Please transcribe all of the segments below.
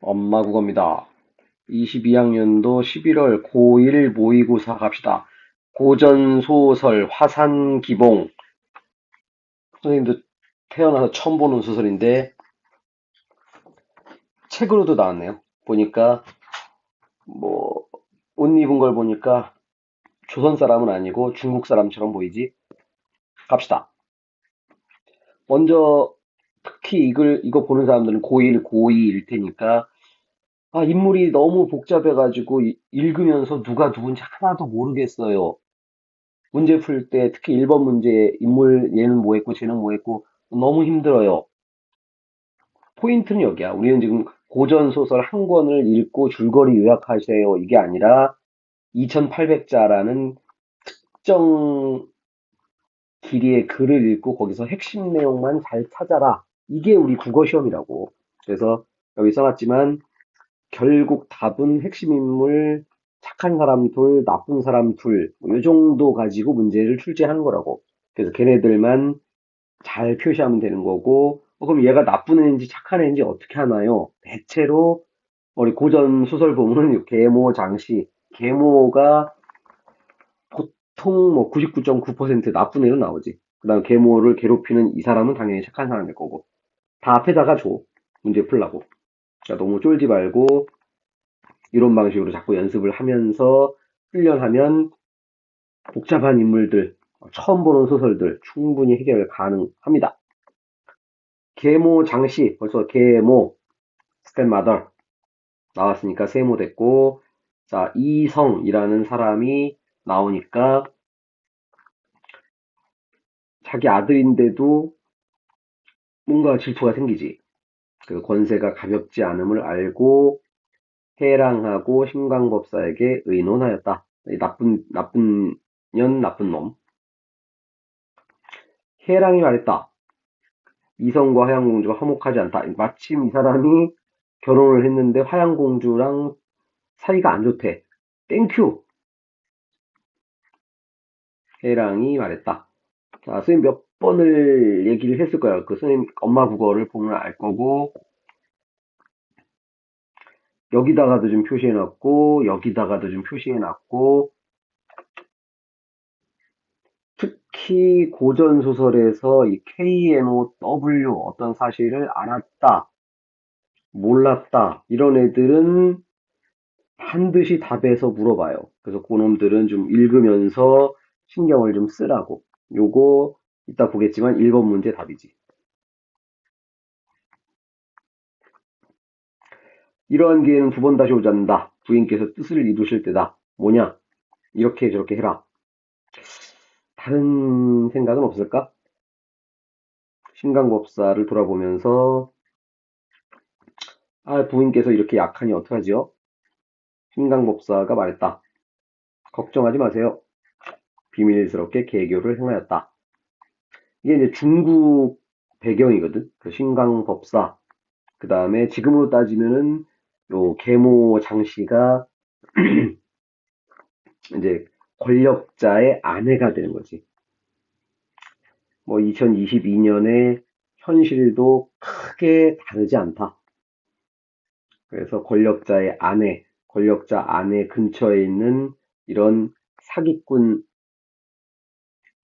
엄마 국어입니다. 22학년도 11월 고1 모의고사 갑시다. 고전소설 화산기봉. 선생님도 태어나서 처음 보는 소설인데 책으로도 나왔네요. 보니까 뭐 옷 입은 걸 보니까 조선 사람은 아니고 중국 사람처럼 보이지? 갑시다. 먼저 특히 이거 보는 사람들은 고1, 고2일 테니까 인물이 너무 복잡해가지고 읽으면서 누가 누군지 하나도 모르겠어요. 문제 풀 때 특히 1번 문제 인물 얘는 뭐 했고 쟤는 뭐 했고 너무 힘들어요. 포인트는 여기야. 우리는 지금 고전 소설 한 권을 읽고 줄거리 요약하세요. 이게 아니라 2800자라는 특정 길이의 글을 읽고 거기서 핵심 내용만 잘 찾아라. 이게 우리 국어 시험이라고. 그래서 여기 써놨지만 결국 답은 핵심 인물, 착한 사람 둘, 나쁜 사람 둘, 뭐이 정도 가지고 문제를 출제하는 거라고. 그래서 걔네들만 잘 표시하면 되는 거고, 그럼 얘가 나쁜 애인지 착한 애인지 어떻게 하나요? 대체로 우리 고전 소설 보면은 계모, 장씨, 계모가 보통 뭐 99.9% 나쁜 애로 나오지. 그다음 계모를 괴롭히는 이 사람은 당연히 착한 사람일 거고. 다 앞에다가 줘. 문제 풀라고. 그러니까 너무 쫄지 말고 이런 방식으로 자꾸 연습을 하면서 훈련하면 복잡한 인물들, 처음 보는 소설들 충분히 해결 가능합니다. 계모 장씨, 벌써 계모, 스탠마더 나왔으니까 세모 됐고, 자, 이성이라는 사람이 나오니까 자기 아들인데도 뭔가 질투가 생기지. 그 권세가 가볍지 않음을 알고 해랑하고 신광법사에게 의논하였다. 나쁜 년, 나쁜 놈. 해랑이 말했다. 이성과 화양공주가 화목하지 않다. 마침 이 사람이 결혼을 했는데 화양공주랑 사이가 안 좋대. 땡큐! 해랑이 말했다. 자, 선생님 몇 번을 얘기를 했을 거야. 그 선생님 엄마 국어를 보면 알 거고, 여기다가도 좀 표시해놨고, 여기다가도 좀 표시해놨고, 특히 고전소설에서 이 KNOW 어떤 사실을 알았다, 몰랐다, 이런 애들은 반드시 답에서 물어봐요. 그래서 그놈들은 좀 읽으면서 신경을 좀 쓰라고. 요거 이따 보겠지만 1번 문제 답이지. 이러한 기회는 두 번 다시 오지 않는다. 부인께서 뜻을 이루실 때다. 뭐냐? 이렇게 저렇게 해라. 다른 생각은 없을까? 신강법사를 돌아보면서 부인께서 이렇게 약하니 어떡하지요? 신강법사가 말했다. 걱정하지 마세요. 비밀스럽게 개교를 행하였다. 이게 이제 중국 배경이거든. 그 신강법사. 그 다음에 지금으로 따지면은 요 계모 장씨가 이제 권력자의 아내가 되는 거지. 뭐 2022년에 현실도 크게 다르지 않다. 그래서 권력자 아내 근처에 있는 이런 사기꾼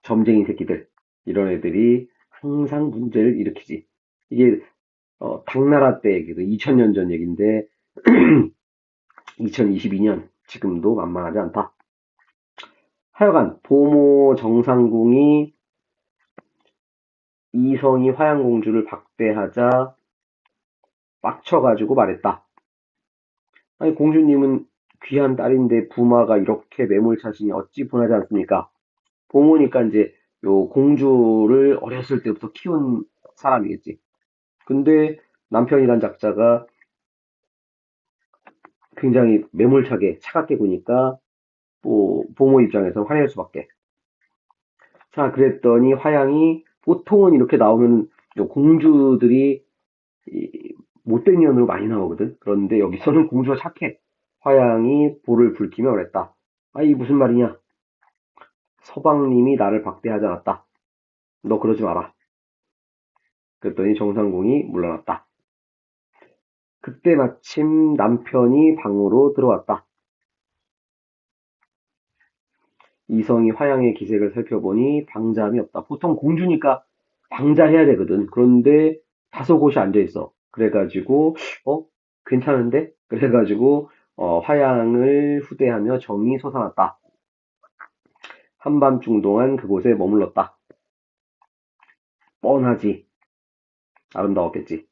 점쟁이 새끼들, 이런 애들이 항상 문제를 일으키지. 이게 당나라 때 얘기도 2000년 전 얘기인데 2022년 지금도 만만하지 않다. 하여간 보모 정상궁이 이성이 화양공주를 박대하자 빡쳐가지고 말했다. 아니 공주님은 귀한 딸인데 부마가 이렇게 매몰차시니 어찌 분하지 않습니까? 보모니까 이제 요 공주를 어렸을 때부터 키운 사람이겠지. 근데 남편이란 작자가 굉장히 매몰차게 차갑게 구니까 뭐 보모 입장에서 화낼 수밖에. 자, 그랬더니 화양이 보통은 이렇게 나오면 공주들이 못된 년으로 많이 나오거든. 그런데 여기서는 공주가 착해. 화양이 볼을 붉히며 그랬다. 이 무슨 말이냐? 서방님이 나를 박대하지 않았다. 너 그러지 마라. 그랬더니 정상궁이 물러났다. 그때 마침 남편이 방으로 들어왔다. 이성이 화양의 기색을 살펴보니 방자함이 없다. 보통 공주니까 방자해야 되거든. 그런데 다소곳이 앉아 있어. 그래가지고 어 괜찮은데? 그래가지고 화양을 후대하며 정이 솟아났다. 한밤중 동안 그곳에 머물렀다. 뻔하지. 아름다웠겠지.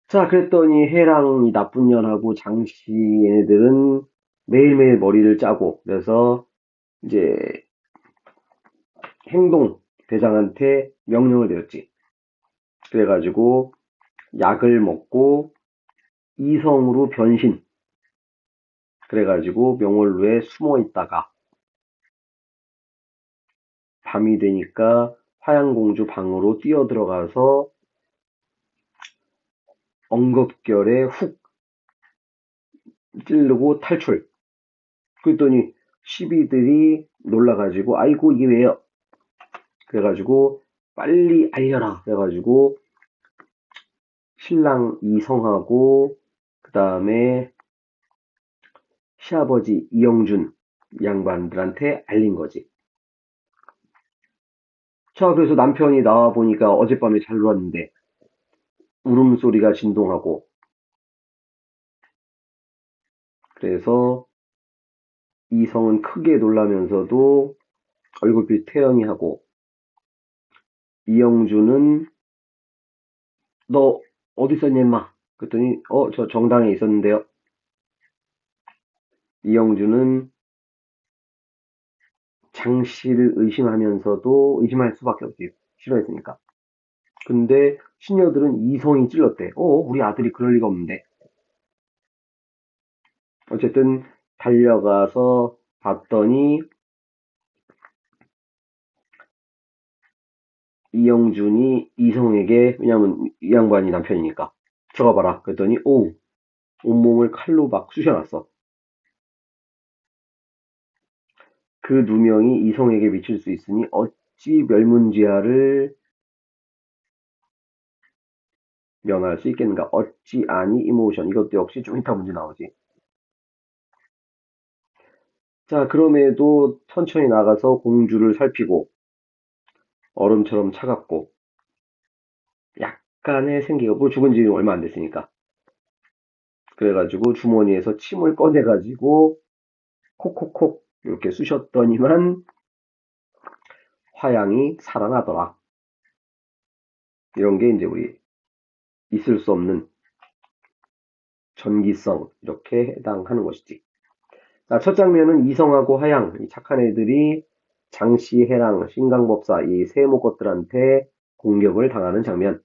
자, 그랬더니 해랑 이 나쁜 년하고 장씨 얘네들은 매일매일 머리를 짜고 그래서 이제 행동 대장한테 명령을 내렸지. 그래가지고 약을 먹고 이성으로 변신. 그래가지고 명월루에 숨어 있다가 밤이 되니까 화양공주 방으로 뛰어들어가서 엉겁결에 훅 찌르고 탈출. 그랬더니 시비들이 놀라가지고 아이고 이게 왜요? 그래가지고 빨리 알려라. 그래가지고 신랑 이성하고 그 다음에 시아버지 이영준 양반들한테 알린 거지. 자, 그래서 남편이 나와 보니까 어젯밤에 잘 놀았는데 울음소리가 진동하고 그래서 이성은 크게 놀라면서도 얼굴빛 태연히 하고 이영준은 너 어디 있었냐 임마 그랬더니 저 정당에 있었는데요. 이영준은 장씨를 의심하면서도 의심할 수밖에 없지. 싫어했으니까. 근데 시녀들은 이성이 찔렀대. 우리 아들이 그럴 리가 없는데. 어쨌든 달려가서 봤더니 이영준이 이성에게 왜냐면 이 양반이 남편이니까 들어가 봐라. 그랬더니 온몸을 칼로 막 쑤셔놨어. 그 누명이 이성에게 미칠 수 있으니 어찌 멸문지하를 면할 수 있겠는가? 어찌 아니 이모션. 이것도 역시 좀 이따 문제 나오지. 자, 그럼에도 천천히 나가서 공주를 살피고 얼음처럼 차갑고 약간의 생기가 뭐 죽은 지 얼마 안 됐으니까. 그래가지고 주머니에서 침을 꺼내가지고 콕콕콕 이렇게 쑤셨더니만 화양이 살아나더라. 이런 게 이제 우리 있을 수 없는 전기성 이렇게 해당하는 것이지. 자, 첫 장면은 이성하고 화양 이 착한 애들이 장씨, 해랑, 신강법사 이 세모것들한테 공격을 당하는 장면.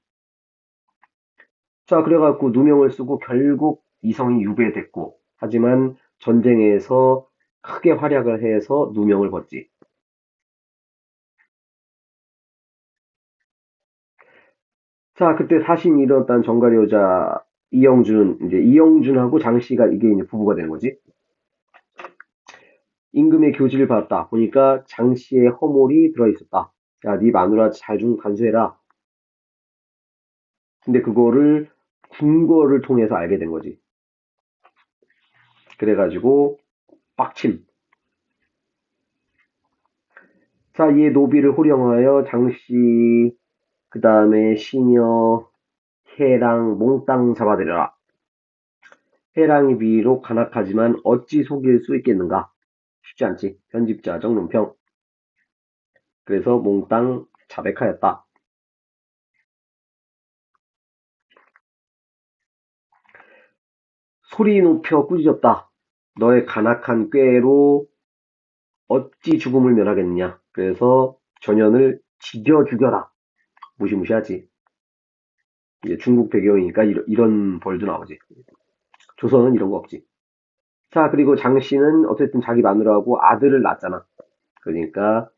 자, 그래갖고 누명을 쓰고 결국 이성이 유배됐고 하지만 전쟁에서 크게 활약을 해서 누명을 벗지. 자, 그때 사신이 일어났던 정갈의 여자 이영준, 이제 이영준하고 장씨가 이게 이제 부부가 되는 거지. 임금의 교지를 받았다. 보니까 장씨의 허물이 들어있었다. 야, 네 마누라 잘 좀 간수해라. 근데 그거를 궁궐을 통해서 알게 된 거지. 그래가지고 빡침. 자, 이에 노비를 호령하여 장씨, 그 다음에 시녀, 해랑, 몽땅 잡아들여라. 해랑이 비록 간악하지만 어찌 속일 수 있겠는가? 쉽지 않지. 편집자 정론평. 그래서 몽땅 자백하였다. 소리 높여 꾸짖었다. 너의 간악한 꾀로 어찌 죽음을 면하겠느냐. 그래서 전현을 지져 죽여라. 무시무시하지. 이제 중국 배경이니까 이런 벌도 나오지. 조선은 이런 거 없지. 자, 그리고 장씨는 어쨌든 자기 마누라하고 아들을 낳았잖아. 그러니까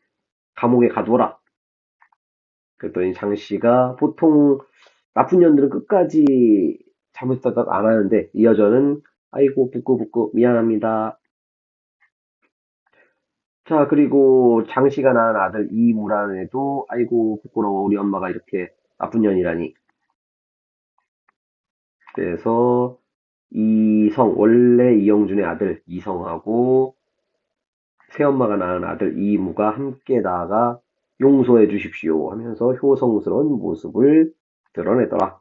감옥에 가두어라. 그랬더니 장씨가 보통 나쁜 년들은 끝까지 잘못했다고 안 하는데 이 여자는 아이고 부끄부끄 미안합니다. 자, 그리고 장씨가 낳은 아들 이무란에도 아이고 부끄러워 우리 엄마가 이렇게 나쁜 년이라니. 그래서 이성, 원래 이영준의 아들 이성하고 새엄마가 낳은 아들 이무가 함께 나아가 용서해 주십시오 하면서 효성스러운 모습을 드러내더라.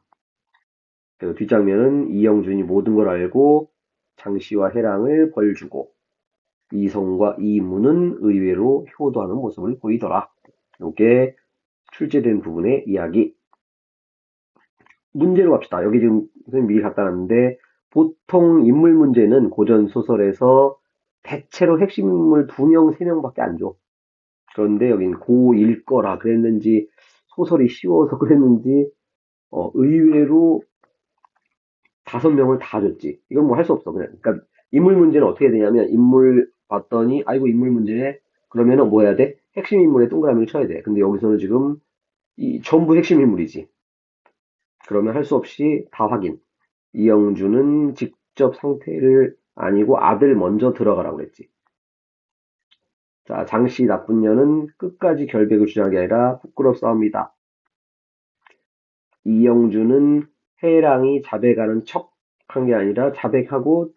그리고 뒷장면은 이영준이 모든 걸 알고 장씨와 해랑을 벌주고 이성과 이무는 의외로 효도하는 모습을 보이더라. 이게 출제된 부분의 이야기. 문제로 갑시다. 여기 지금 선생님 미리 갖다 놨는데 보통 인물 문제는 고전 소설에서 대체로 핵심 인물 2명, 3명밖에 안 줘. 그런데 여긴 고1 거라 그랬는지 소설이 쉬워서 그랬는지 의외로 5명을 다 줬지. 이건 뭐 할 수 없어. 그냥. 그러니까 인물 문제는 어떻게 되냐면 인물 봤더니 아이고 인물 문제네. 그러면은 뭐 해야 돼? 핵심 인물에 동그라미를 쳐야 돼. 근데 여기서는 지금 전부 핵심 인물이지. 그러면 할 수 없이 다 확인. 이영주는 직접 상태를 아니고 아들 먼저 들어가라고 그랬지. 자, 장씨 나쁜 년은 끝까지 결백을 주장한 게 아니라 부끄럽사옵니다. 이영주는 해랑이 자백하는 척 한 게 아니라 자백하고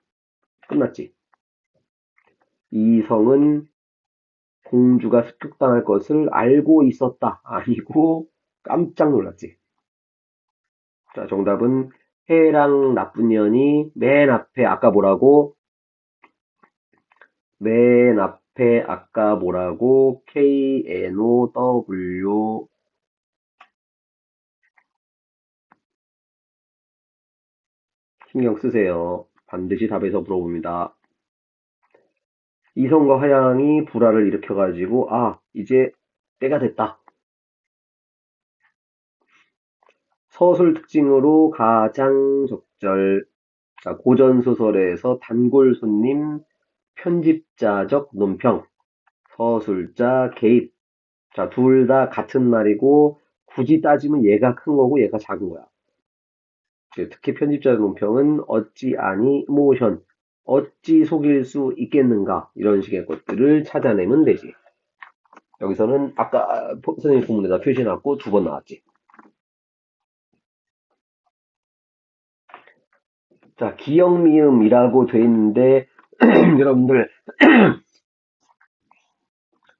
끝났지. 이성은 공주가 습격당할 것을 알고 있었다. 아니고 깜짝 놀랐지. 자, 정답은 해랑 나쁜 년이 맨 앞에 아까 뭐라고? 맨 앞에 아까 뭐라고? KNOW 신경 쓰세요. 반드시 답에서 물어봅니다. 이성과 화양이 불화를 일으켜가지고 이제 때가 됐다. 서술 특징으로 가장 적절. 자, 고전소설에서 단골 손님, 편집자적 논평, 서술자 개입. 자, 둘 다 같은 말이고 굳이 따지면 얘가 큰 거고 얘가 작은 거야. 특히 편집자적 논평은 어찌 아니 모션, 어찌 속일 수 있겠는가 이런 식의 것들을 찾아내면 되지. 여기서는 아까 선생님 부문에다 표시해놨고 2번 나왔지. 자, 기역미음이라고 돼 있는데 여러분들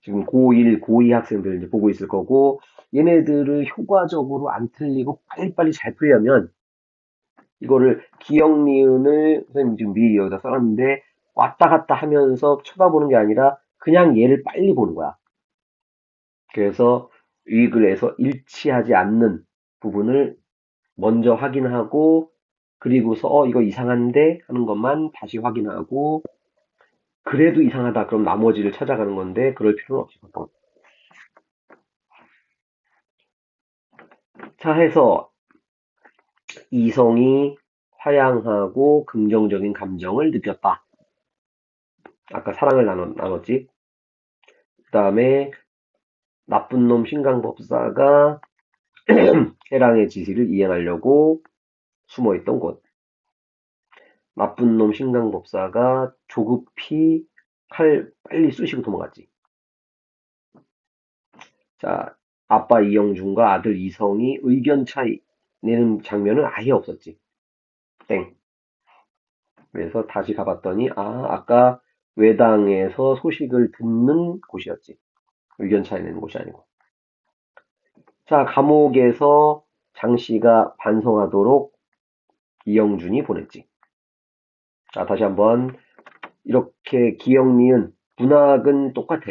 지금 고1, 고2 학생들 이제 보고 있을 거고 얘네들을 효과적으로 안 틀리고 빨리빨리 잘 풀려면 이거를 기역니은을 선생님 지금 미리 여기다 써놨는데 왔다 갔다 하면서 쳐다보는 게 아니라 그냥 얘를 빨리 보는 거야. 그래서 위 글에서 일치하지 않는 부분을 먼저 확인하고 그리고서 이거 이상한데 하는 것만 다시 확인하고 그래도 이상하다 그럼 나머지를 찾아가는 건데 그럴 필요는 없이 보통. 자 해서 이성이 화양하고 긍정적인 감정을 느꼈다. 아까 사랑을 나눴지. 그 다음에 나쁜 놈 신강법사가 해랑의 지시를 이행하려고 숨어있던 곳. 나쁜 놈 신강법사가 조급히 칼 빨리 쑤시고 도망갔지. 자, 아빠 이영준과 아들 이성이 의견 차이 내는 장면은 아예 없었지. 땡. 그래서 다시 가봤더니 아까 외당에서 소식을 듣는 곳이었지. 의견 차이 내는 곳이 아니고. 자, 감옥에서 장씨가 반성하도록 이영준이 보냈지. 자, 다시 한번 이렇게 기역, 니은, 문학은 똑같아.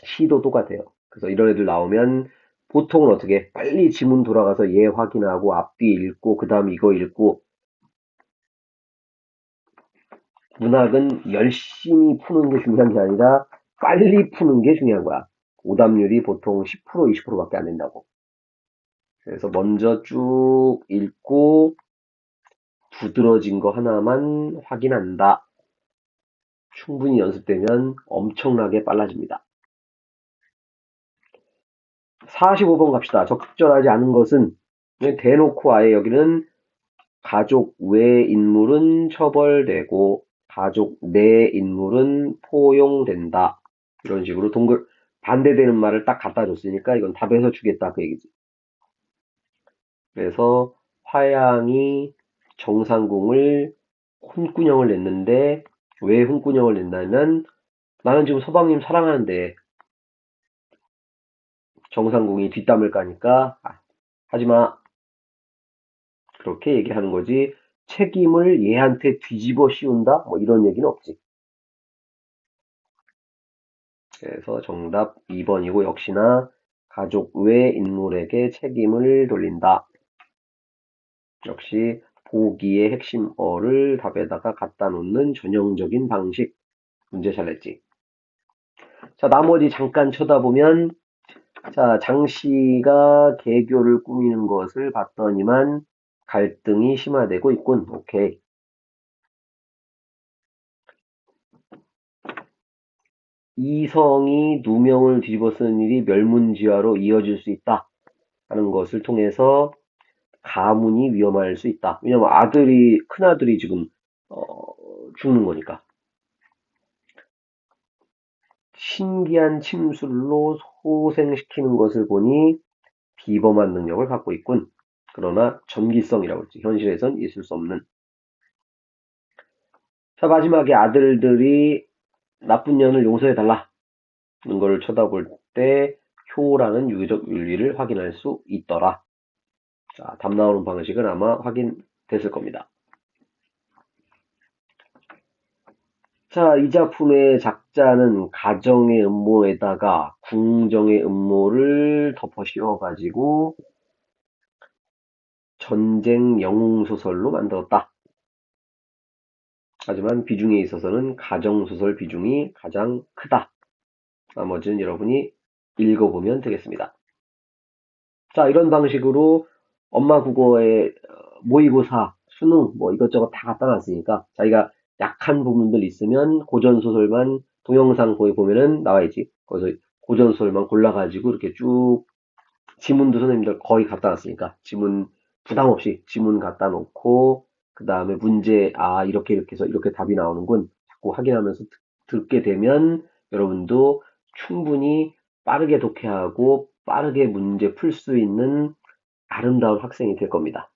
시도 똑같아요. 그래서 이런 애들 나오면 보통은 어떻게 빨리 지문 돌아가서 얘 확인하고 앞뒤 읽고 그 다음 이거 읽고 문학은 열심히 푸는 게 중요한 게 아니라 빨리 푸는 게 중요한 거야. 오답률이 보통 10% 20%밖에 안 된다고. 그래서 먼저 쭉 읽고 두드러진 거 하나만 확인한다. 충분히 연습되면 엄청나게 빨라집니다. 45번 갑시다. 적절하지 않은 것은 대놓고 아예 여기는 가족 외 인물은 처벌되고 가족 내 인물은 포용된다. 이런 식으로 반대되는 말을 딱 갖다 줬으니까 이건 답에서 주겠다 그 얘기지. 그래서 화양이 정상공을 혼꾸녕을 냈는데 왜 혼꾸녕을 냈냐면 나는 지금 서방님 사랑하는데 정상공이 뒷담을 까니까 하지마 그렇게 얘기하는 거지 책임을 얘한테 뒤집어 씌운다? 뭐 이런 얘기는 없지. 그래서 정답 2번이고 역시나 가족 외 인물에게 책임을 돌린다. 역시 보기의 핵심어를 답에다가 갖다 놓는 전형적인 방식. 문제 잘 냈지. 자, 나머지 잠깐 쳐다보면 자, 장씨가 개교를 꾸미는 것을 봤더니만 갈등이 심화되고 있군. 오케이. 이성이 누명을 뒤집어 쓰는 일이 멸문지화로 이어질 수 있다 하는 것을 통해서 가문이 위험할 수 있다. 왜냐면 큰아들이 지금 어, 죽는 거니까. 신기한 침술로 소생시키는 것을 보니 비범한 능력을 갖고 있군. 그러나 전기성이라고 했지. 현실에선 있을 수 없는. 자, 마지막에 아들들이 나쁜 년을 용서해달라는 걸 쳐다볼 때 효라는 유기적 윤리를 확인할 수 있더라. 자, 답 나오는 방식은 아마 확인됐을 겁니다. 자, 이 작품의 작자는 가정의 음모에다가 궁정의 음모를 덮어 씌워가지고 전쟁 영웅소설로 만들었다. 하지만 비중에 있어서는 가정소설 비중이 가장 크다. 나머지는 여러분이 읽어보면 되겠습니다. 자, 이런 방식으로 엄마 국어에 모의고사, 수능 뭐 이것저것 다 갖다 놨으니까 자기가 약한 부분들 있으면 고전소설만 동영상 거기 보면은 나와있지. 거기서 고전소설만 골라가지고 이렇게 쭉 지문도 선생님들 거의 갖다 놨으니까 지문 부담 없이 지문 갖다 놓고 그 다음에 문제 이렇게 이렇게 해서 이렇게 답이 나오는군 자꾸 확인하면서 듣게 되면 여러분도 충분히 빠르게 독해하고 빠르게 문제 풀 수 있는 아름다운 학생이 될 겁니다.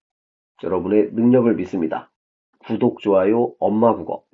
여러분의 능력을 믿습니다. 구독, 좋아요, 엄마 국어.